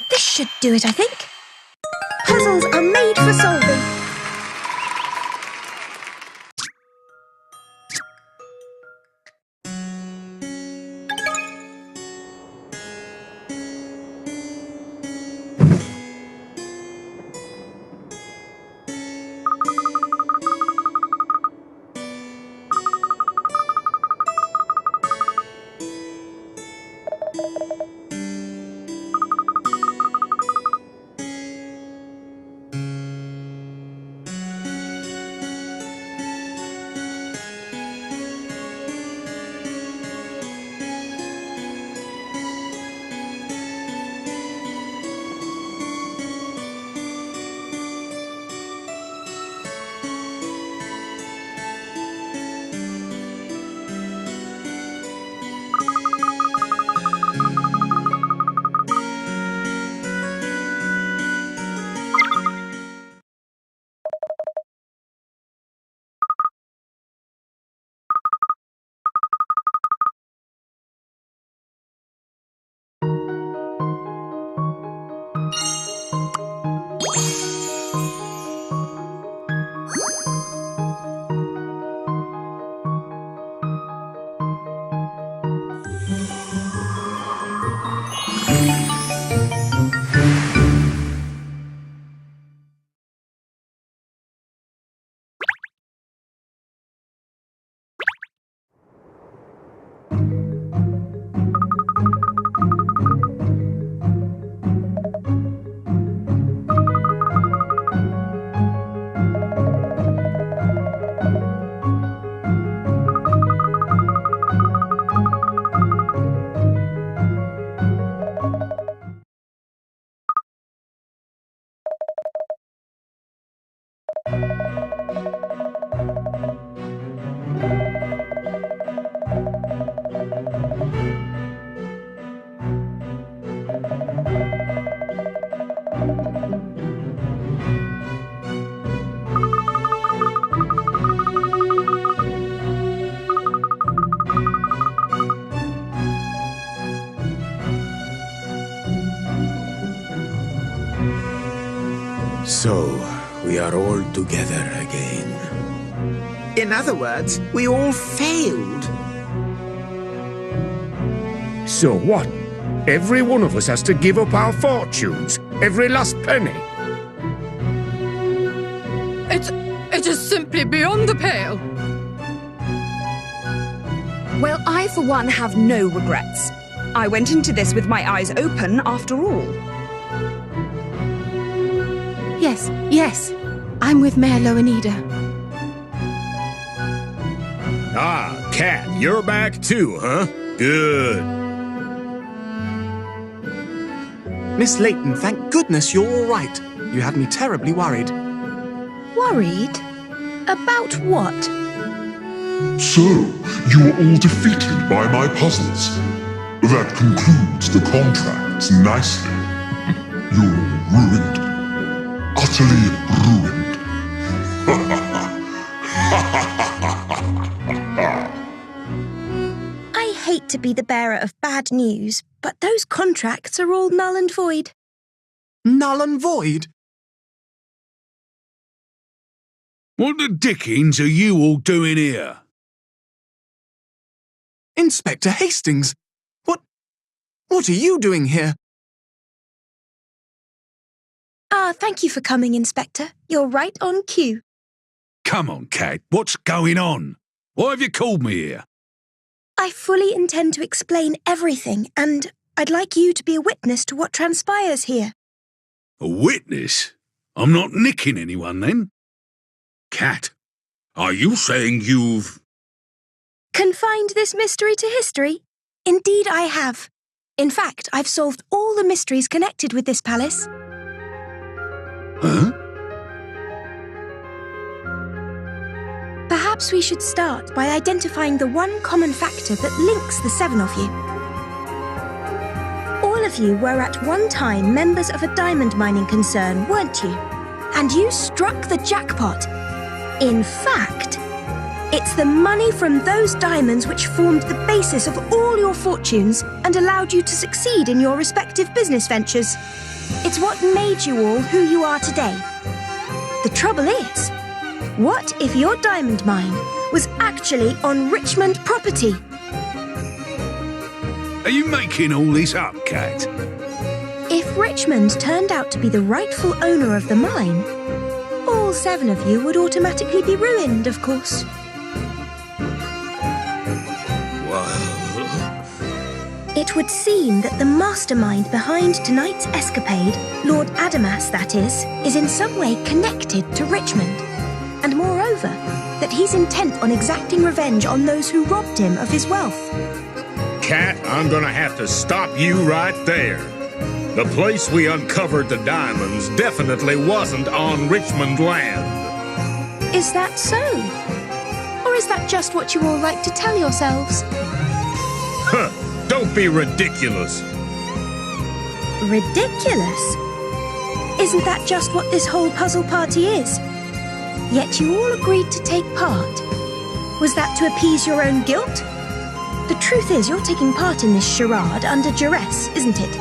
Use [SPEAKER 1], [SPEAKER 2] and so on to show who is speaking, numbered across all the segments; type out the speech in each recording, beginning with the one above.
[SPEAKER 1] This should do it, I think. Puzzles are made for solving.
[SPEAKER 2] So, we are all together again.
[SPEAKER 3] In other words, we all failed.
[SPEAKER 4] So what? Every one of us has to give up our fortunes? Every last penny?
[SPEAKER 5] It is simply beyond the pale.
[SPEAKER 6] Well, I for one have no regrets. I went into this with my eyes open after all.
[SPEAKER 1] Yes. I'm with Mayor Loanida.
[SPEAKER 4] Ah, Cat, you're back too, huh? Good.
[SPEAKER 3] Miss Layton, thank goodness you're all right. You had me terribly worried.
[SPEAKER 1] Worried? About what?
[SPEAKER 7] So, you were all defeated by my puzzles. That concludes the contracts nicely. You're ruined. Utterly ruined.
[SPEAKER 1] I hate to be the bearer of bad news, but those contracts are all null and void.
[SPEAKER 3] Null and void?
[SPEAKER 8] What the dickens are you all doing here?
[SPEAKER 3] Inspector Hastings, What are you doing here?
[SPEAKER 1] Thank you for coming, Inspector. You're right on cue.
[SPEAKER 8] Come on, Kat, what's going on? Why have you called me here?
[SPEAKER 1] I fully intend to explain everything, and I'd like you to be a witness to what transpires here.
[SPEAKER 8] A witness? I'm not nicking anyone, then? Kat, are you saying you've...
[SPEAKER 1] Confined this mystery to history? Indeed I have. In fact, I've solved all the mysteries connected with this palace.
[SPEAKER 8] Huh?
[SPEAKER 1] Perhaps we should start by identifying the one common factor that links the 7 of you. All of you were at one time members of a diamond mining concern, weren't you? And you struck the jackpot. In fact, it's the money from those diamonds which formed the basis of all your fortunes and allowed you to succeed in your respective business ventures. It's what made you all who you are today. The trouble is, what if your diamond mine was actually on Richmond property?
[SPEAKER 8] Are you making all this up, Kat?
[SPEAKER 1] If Richmond turned out to be the rightful owner of the mine, all 7 of you would automatically be ruined, of course. It would seem that the mastermind behind tonight's escapade, Lord Adamas, that is in some way connected to Richmond. And moreover, that he's intent on exacting revenge on those who robbed him of his wealth.
[SPEAKER 4] Kat, I'm gonna have to stop you right there. The place we uncovered the diamonds definitely wasn't on Richmond land.
[SPEAKER 1] Is that so? Or is that just what you all like to tell yourselves?
[SPEAKER 4] Huh, don't be ridiculous.
[SPEAKER 1] Ridiculous? Isn't that just what this whole puzzle party is? Yet you all agreed to take part. Was that to appease your own guilt? The truth is, you're taking part in this charade under duress, isn't it?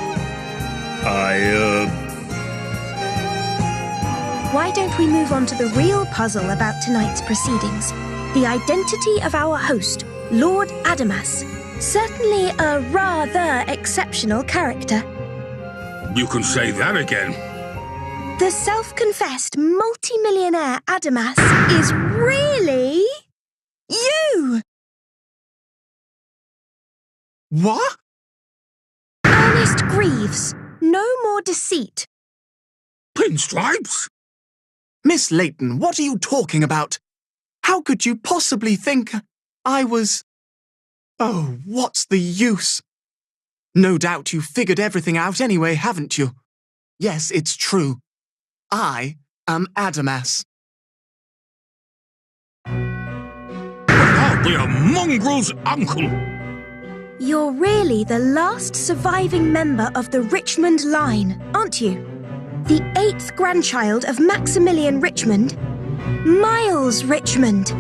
[SPEAKER 1] Why don't we move on to the real puzzle about tonight's proceedings? The identity of our host, Lord Adamas. Certainly a rather exceptional character.
[SPEAKER 8] You can say that again.
[SPEAKER 1] The self-confessed multi-millionaire Adamas is really... you!
[SPEAKER 3] What?
[SPEAKER 1] Ernest Greaves. No more deceit.
[SPEAKER 8] Pinstripes?
[SPEAKER 3] Miss Layton, what are you talking about? How could you possibly think I was... Oh, what's the use? No doubt you figured everything out anyway, haven't you? Yes, it's true. I am Adamas.
[SPEAKER 8] I'll be a mongrel's uncle.
[SPEAKER 1] You're really the last surviving member of the Richmond line, aren't you? The 8th grandchild of Maximilian Richmond, Miles Richmond.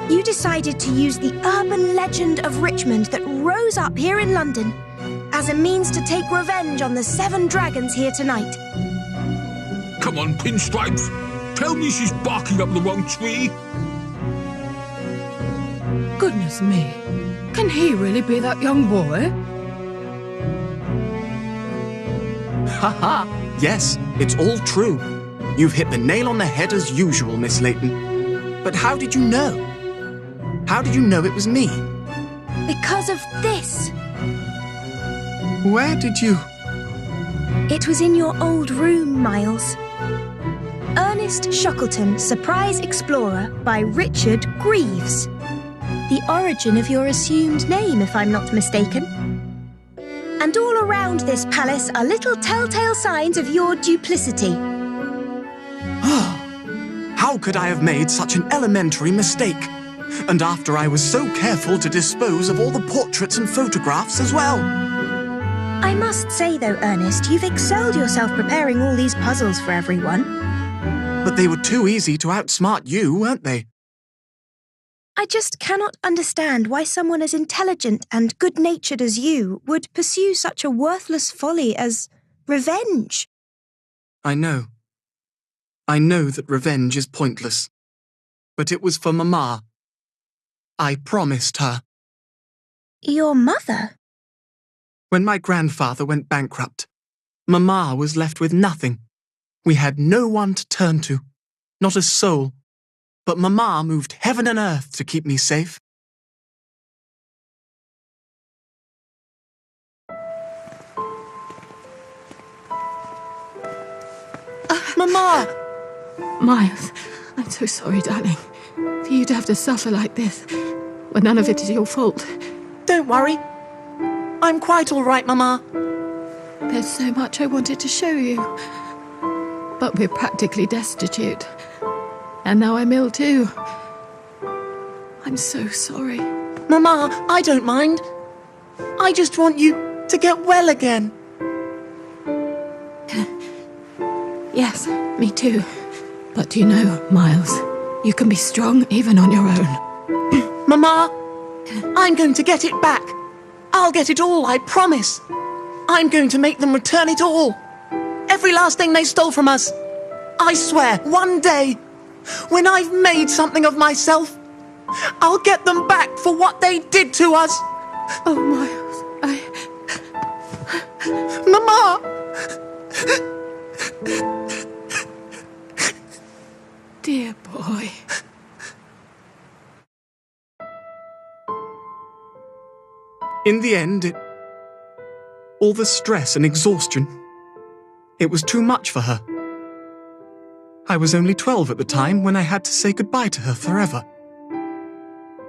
[SPEAKER 1] You decided to use the urban legend of Richmond that rose up here in London as a means to take revenge on the 7 dragons here tonight.
[SPEAKER 8] Come on, Pinstripes. Tell me she's barking up the wrong tree.
[SPEAKER 5] Goodness me. Can he really be that young boy?
[SPEAKER 3] Haha, yes, it's all true. You've hit the nail on the head as usual, Miss Layton. But how did you know? How did you know it was me?
[SPEAKER 1] Because of this.
[SPEAKER 3] Where did you...
[SPEAKER 1] It was in your old room, Miles. Ernest Shackleton, Surprise Explorer by Richard Greaves. The origin of your assumed name, if I'm not mistaken. And all around this palace are little telltale signs of your duplicity.
[SPEAKER 3] How could I have made such an elementary mistake? And after I was so careful to dispose of all the portraits and photographs as well.
[SPEAKER 1] I must say, though, Ernest, you've excelled yourself preparing all these puzzles for everyone.
[SPEAKER 3] But they were too easy to outsmart you, weren't they?
[SPEAKER 1] I just cannot understand why someone as intelligent and good-natured as you would pursue such a worthless folly as revenge.
[SPEAKER 3] I know. I know that revenge is pointless. But it was for Mama. I promised her.
[SPEAKER 1] Your mother?
[SPEAKER 3] When my grandfather went bankrupt, Mama was left with nothing. We had no one to turn to, not a soul. But Mama moved heaven and earth to keep me safe. Mama!
[SPEAKER 5] Miles, I'm so sorry, darling, for you to have to suffer like this, when none of it is your fault.
[SPEAKER 3] Don't worry. I'm quite all right, Mama.
[SPEAKER 5] There's so much I wanted to show you. But we're practically destitute. And now I'm ill too. I'm so sorry.
[SPEAKER 3] Mama, I don't mind. I just want you to get well again.
[SPEAKER 5] Yes, me too. But do you know, Miles, you can be strong even on your own.
[SPEAKER 3] Mama, I'm going to get it back. I'll get it all, I promise. I'm going to make them return it all. Every last thing they stole from us. I swear, one day, when I've made something of myself, I'll get them back for what they did to us.
[SPEAKER 5] Oh, Miles,
[SPEAKER 3] Mama!
[SPEAKER 5] Dear boy.
[SPEAKER 3] In the end, all the stress and exhaustion, it was too much for her. I was only 12 at the time when I had to say goodbye to her forever.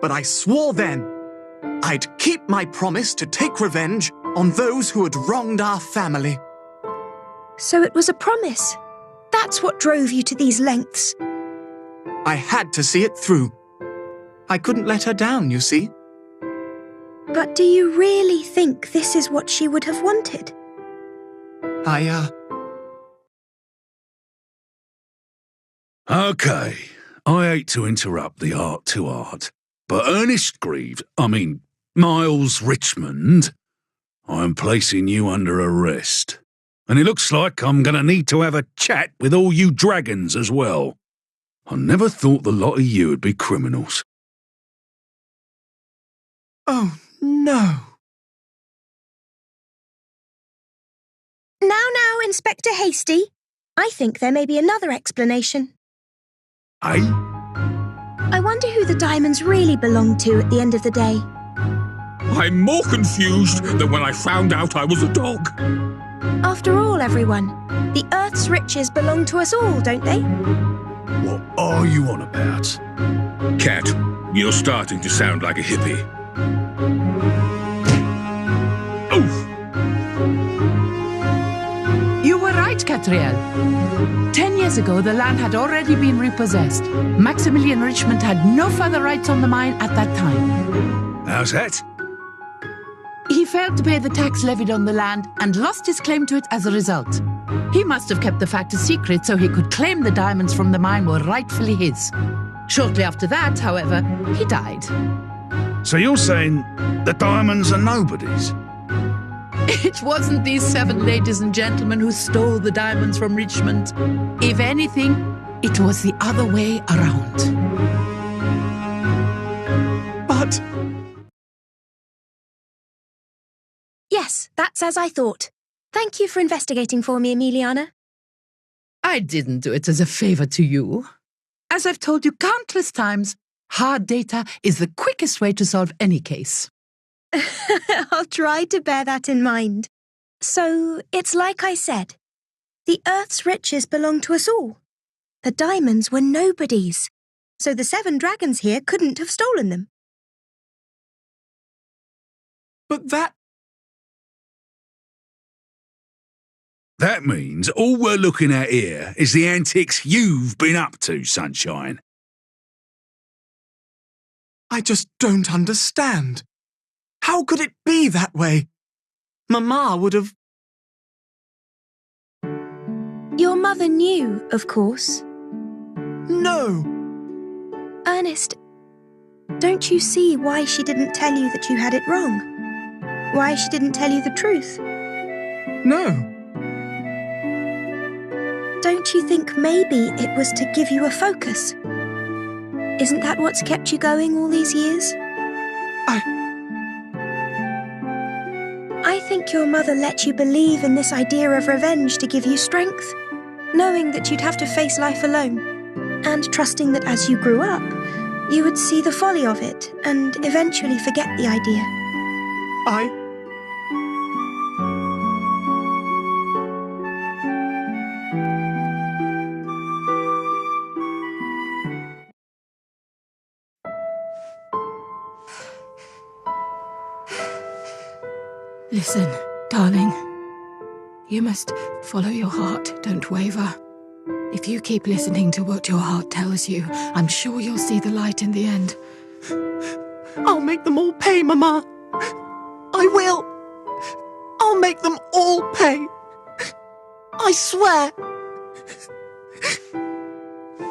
[SPEAKER 3] But I swore then I'd keep my promise to take revenge on those who had wronged our family.
[SPEAKER 1] So it was a promise. That's what drove you to these lengths.
[SPEAKER 3] I had to see it through. I couldn't let her down, you see.
[SPEAKER 1] But do you really think this is what she would have wanted?
[SPEAKER 8] Okay, I hate to interrupt the art, but Ernest Miles Richmond, I'm placing you under arrest. And it looks like I'm going to need to have a chat with all you dragons as well. I never thought the lot of you would be criminals.
[SPEAKER 3] Oh, no.
[SPEAKER 1] Now, Inspector Hasty. I think there may be another explanation.
[SPEAKER 8] Eh?
[SPEAKER 1] I wonder who the diamonds really belonged to at the end of the day.
[SPEAKER 4] I'm more confused than when I found out I was a dog.
[SPEAKER 1] After all, everyone, the Earth's riches belong to us all, don't they?
[SPEAKER 8] What are you on about?
[SPEAKER 4] Cat, you're starting to sound like a hippie. Oof!
[SPEAKER 9] You were right, Katrielle. 10 years ago, the land had already been repossessed. Maximilian Richmond had no further rights on the mine at that time.
[SPEAKER 8] How's that?
[SPEAKER 9] He failed to pay the tax levied on the land and lost his claim to it as a result. He must have kept the fact a secret so he could claim the diamonds from the mine were rightfully his. Shortly after that, however, he died.
[SPEAKER 8] So you're saying the diamonds are nobody's?
[SPEAKER 9] It wasn't these 7 ladies and gentlemen who stole the diamonds from Richmond. If anything, it was the other way around.
[SPEAKER 3] But...
[SPEAKER 1] Yes, that's as I thought. Thank you for investigating for me, Emiliana.
[SPEAKER 9] I didn't do it as a favor to you. As I've told you countless times, hard data is the quickest way to solve any case.
[SPEAKER 1] I'll try to bear that in mind. So, it's like I said. The Earth's riches belong to us all. The diamonds were nobody's. So the 7 dragons here couldn't have stolen them.
[SPEAKER 3] But that...
[SPEAKER 8] That means all we're looking at here is the antics you've been up to, Sunshine.
[SPEAKER 3] I just don't understand. How could it be that way? Mama would have...
[SPEAKER 1] Your mother knew, of course.
[SPEAKER 3] No!
[SPEAKER 1] Ernest, don't you see why she didn't tell you that you had it wrong? Why she didn't tell you the truth?
[SPEAKER 3] No.
[SPEAKER 1] Don't you think maybe it was to give you a focus? Isn't that what's kept you going all these years? I think think your mother let you believe in this idea of revenge to give you strength, knowing that you'd have to face life alone, and trusting that as you grew up, you would see the folly of it and eventually forget the idea?
[SPEAKER 5] Listen, darling. You must follow your heart, don't waver. If you keep listening to what your heart tells you, I'm sure you'll see the light in the end.
[SPEAKER 3] I'll make them all pay, Mama. I will. I'll make them all pay. I swear.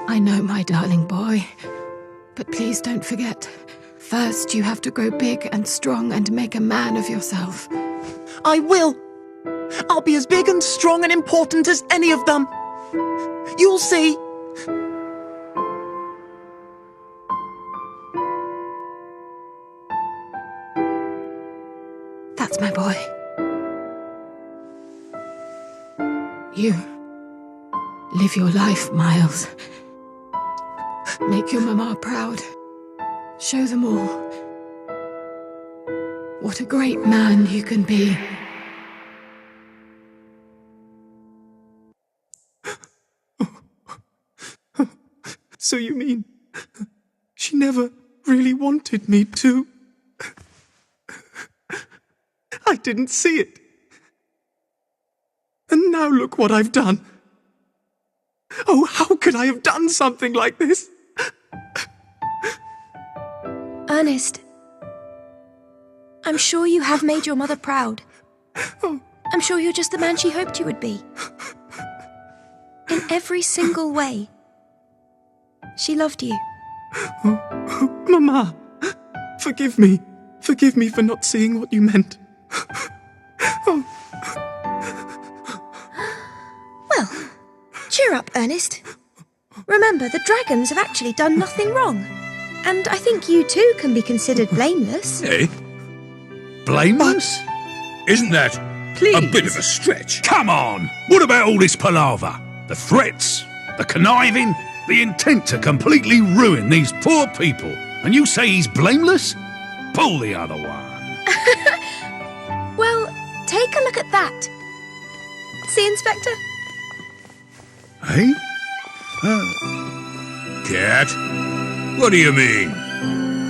[SPEAKER 5] I know, my darling boy. But please don't forget, first you have to grow big and strong and make a man of yourself.
[SPEAKER 3] I will. I'll be as big and strong and important as any of them. You'll see.
[SPEAKER 5] That's my boy. You live your life, Miles. Make your mama proud. Show them all what a great man you can be.
[SPEAKER 3] So you mean she never really wanted me to? I didn't see it. And now look what I've done. Oh, how could I have done something like this?
[SPEAKER 1] Ernest, I'm sure you have made your mother proud. I'm sure you're just the man she hoped you would be. In every single way. She loved you.
[SPEAKER 3] Mama, forgive me. Forgive me for not seeing what you meant.
[SPEAKER 1] Well, cheer up, Ernest. Remember, the dragons have actually done nothing wrong. And I think you too can be considered blameless.
[SPEAKER 8] Eh? Blameless? Isn't that a bit of a stretch? Come on! What about all this palaver? The threats, the conniving, the intent to completely ruin these poor people. And you say he's blameless? Pull the other one.
[SPEAKER 1] Well, take a look at that. See, Inspector?
[SPEAKER 8] Eh?
[SPEAKER 4] Cat? What do you mean?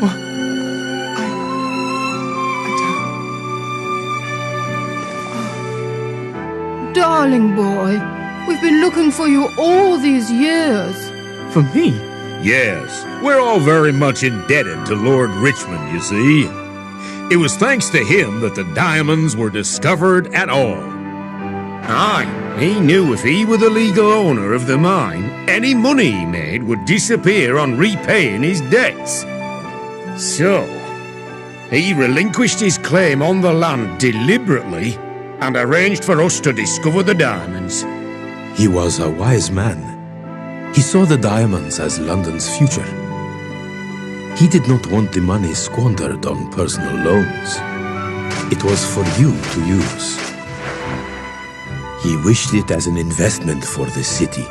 [SPEAKER 3] Well, I
[SPEAKER 5] Darling boy, we've been looking for you all these years.
[SPEAKER 3] For me?
[SPEAKER 4] Yes, we're all very much indebted to Lord Richmond, you see. It was thanks to him that the diamonds were discovered at all. Aye, he knew if he were the legal owner of the mine, any money he made would disappear on repaying his debts. So, he relinquished his claim on the land deliberately and arranged for us to discover the diamonds.
[SPEAKER 2] He was a wise man. He saw the diamonds as London's future. He did not want the money squandered on personal loans. It was for you to use. He wished it as an investment for the city.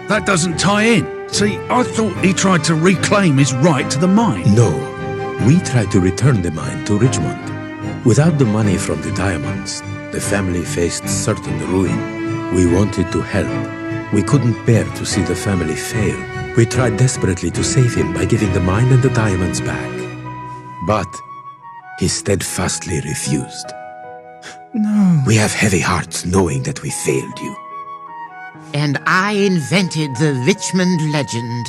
[SPEAKER 8] That doesn't tie in. See, I thought he tried to reclaim his right to the mine.
[SPEAKER 2] No, we tried to return the mine to Richmond. Without the money from the diamonds, the family faced certain ruin. We wanted to help. We couldn't bear to see the family fail. We tried desperately to save him by giving the mine and the diamonds back. But he steadfastly refused.
[SPEAKER 3] No.
[SPEAKER 2] We have heavy hearts knowing that we failed you.
[SPEAKER 10] And I invented the Richmond legend.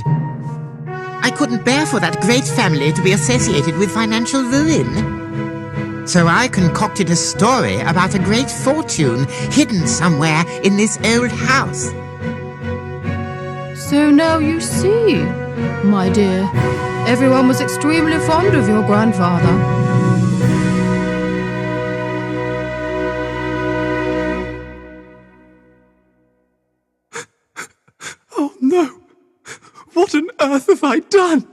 [SPEAKER 10] I couldn't bear for that great family to be associated with financial ruin. So I concocted a story about a great fortune hidden somewhere in this old house.
[SPEAKER 5] So now you see, my dear, everyone was extremely fond of your grandfather.
[SPEAKER 3] Oh no! What on earth have I done?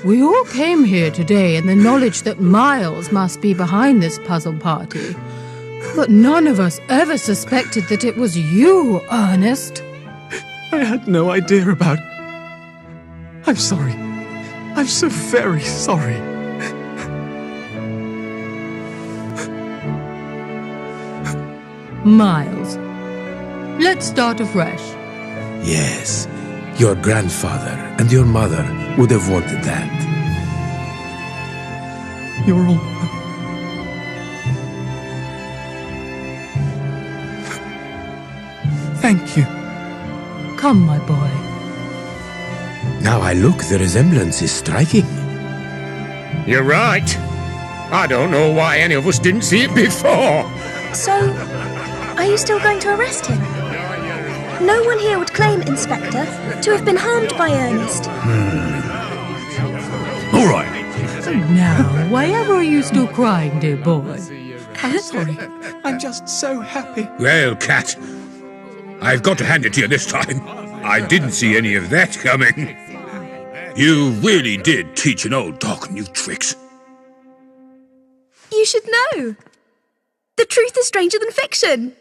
[SPEAKER 5] We all came here today in the knowledge that Miles must be behind this puzzle party. But none of us ever suspected that it was you, Ernest.
[SPEAKER 3] I had no idea about... I'm sorry. I'm so very sorry.
[SPEAKER 5] Miles, let's start afresh.
[SPEAKER 2] Yes, your grandfather and your mother would have wanted that.
[SPEAKER 3] You're all... Thank you.
[SPEAKER 5] Come, my boy.
[SPEAKER 2] Now I look, the resemblance is striking.
[SPEAKER 4] You're right. I don't know why any of us didn't see it before.
[SPEAKER 1] So, are you still going to arrest him? No one here would claim, Inspector, to have been harmed by Ernest.
[SPEAKER 8] All right.
[SPEAKER 5] Now, why ever are you still crying, dear boy?
[SPEAKER 3] I'm sorry. I'm just so happy.
[SPEAKER 4] Well, Kat, I've got to hand it to you this time. I didn't see any of that coming. You really did teach an old dog new tricks.
[SPEAKER 1] You should know. The truth is stranger than fiction.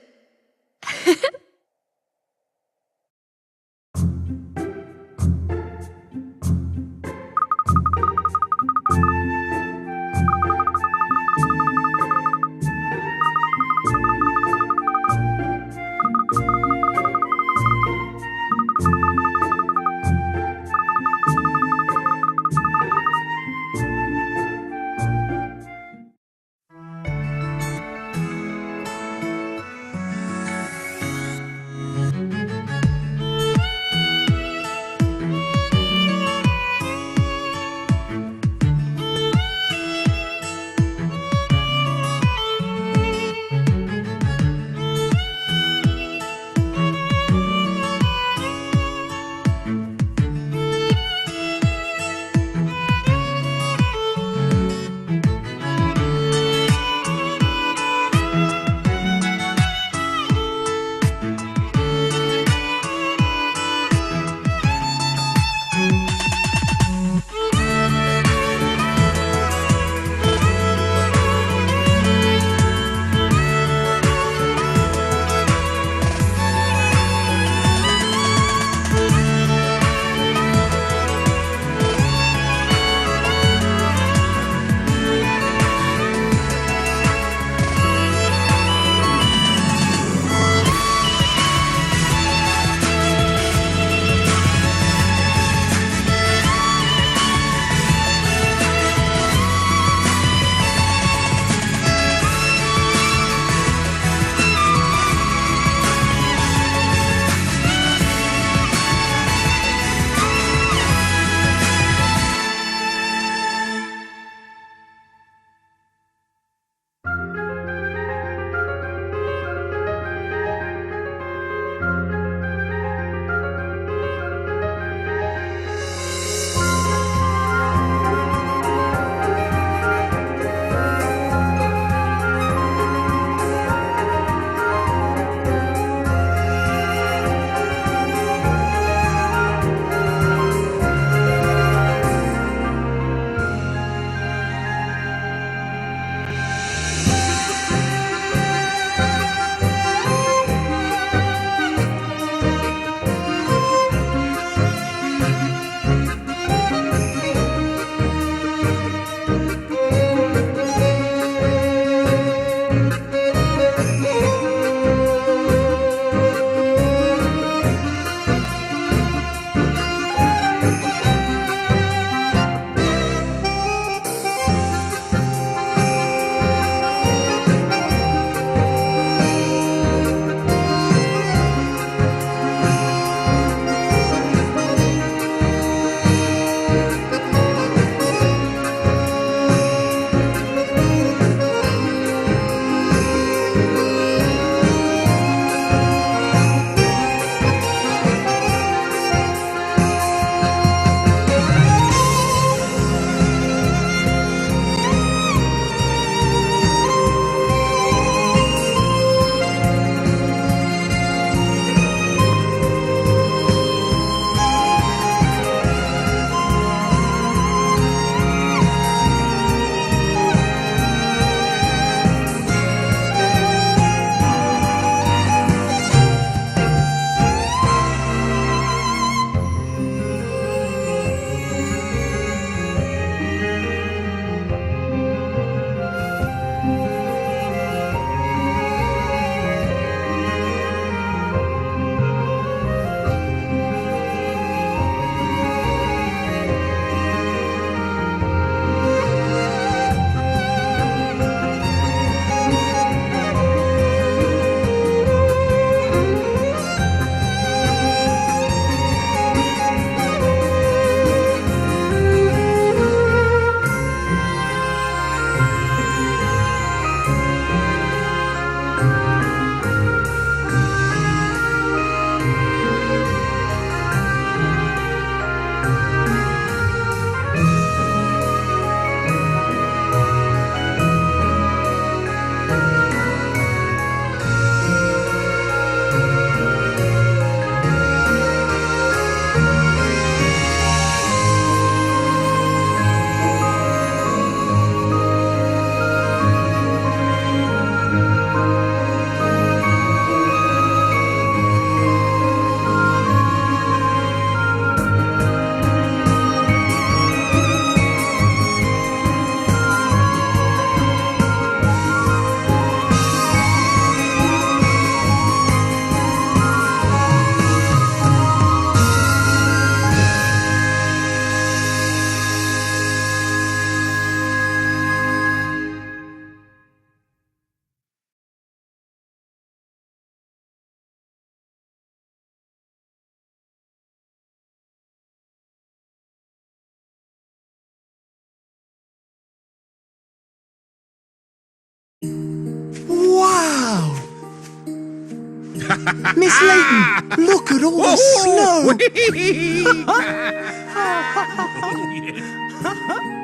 [SPEAKER 3] Miss Layton, look at all the snow!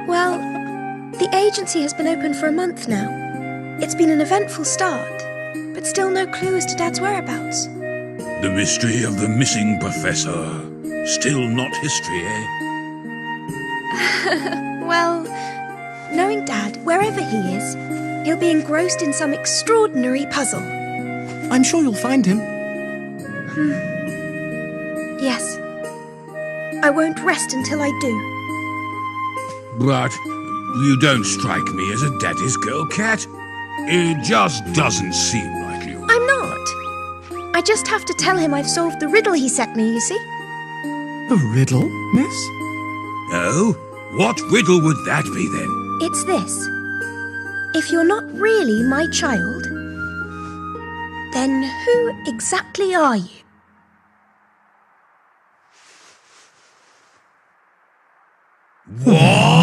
[SPEAKER 1] Well, the agency has been open for a month now. It's been an eventful start, but still no clue as to Dad's whereabouts.
[SPEAKER 8] The mystery of the missing professor. Still not history, eh?
[SPEAKER 1] Well, knowing Dad, wherever he is, he'll be engrossed in some extraordinary puzzle.
[SPEAKER 3] I'm sure you'll find him.
[SPEAKER 1] Yes. I won't rest until I do.
[SPEAKER 4] But you don't strike me as a daddy's girl, Cat. It just doesn't seem like you.
[SPEAKER 1] I'm not. I just have to tell him I've solved the riddle he set me, you see?
[SPEAKER 3] A riddle, miss?
[SPEAKER 4] Oh? What riddle would that be, then?
[SPEAKER 1] It's this. If you're not really my child, then who exactly are you?
[SPEAKER 4] What?